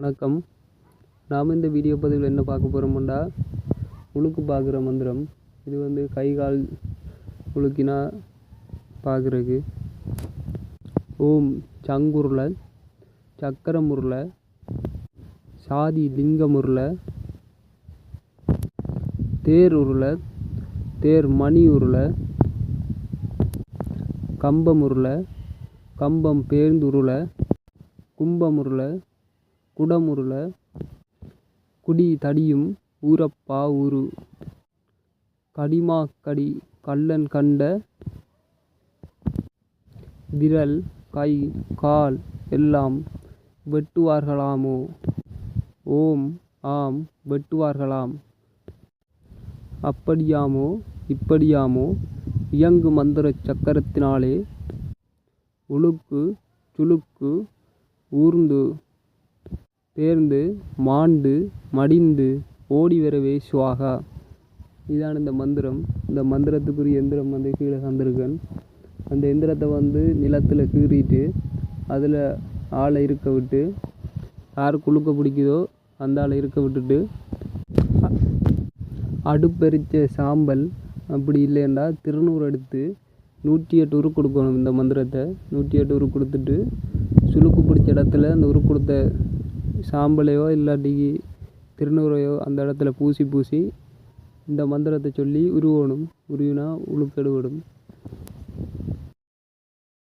வணக்கம். நாம் இந்த வீடியோ பதிவில் என்ன பார்க்க போகிறோம்டா, உழுக்கு பார்க்குற மந்திரம். இது கை கால் உழுக்கினா பார்க்குறதுக்கு. ஓம் சங்குருள சக்கரமுருள சாதி லிங்கமுருள தேர் உருள தேர் மணி உருள கம்பமுருள கம்பம் பேர்ந்துருள கும்பமுருள குடமுருள குடி தடியும் ஊரப்பா ஊரு கடிமாக்கடி கள்ளன் கண்ட விரல் கை கால் எல்லாம் வெட்டுவார்களாமோ. ஓம் ஆம் வெட்டுவார்களாம். அப்படியாமோ இப்படியாமோ இயங்கு மந்திர சக்கரத்தினாலே உழுக்கு சுளுக்கு ஊர்ந்து பேர்ந்து மாண்டு மடிந்து ஓடி வரவே சுவாகா. இதான் இந்த மந்திரம். இந்த மந்திரத்துக்குரிய எந்திரம் கீழே தந்திருக்கேன். அந்த எந்திரத்தை நிலத்தில் கீறிட்டு அதில் ஆளை இருக்க விட்டு, யார் குளுக்க பிடிக்குதோ அந்த ஆளை இருக்க விட்டுட்டு, அடுப்பெரிச்ச சாம்பல் அப்படி இல்லைண்டா திருநூறு எடுத்து 108 உரு கொடுக்கணும். இந்த மந்திரத்தை 108 உரு கொடுத்துட்டு, சுளுக்கு பிடிச்ச இடத்துல அந்த உரு கொடுத்த சாம்பலையோ இல்லாட்டிக்கு திருநூறையோ அந்த இடத்துல பூசி இந்த மந்திரத்தை சொல்லி உருவணும். உருவினா உழுக்கெடுவிடும்.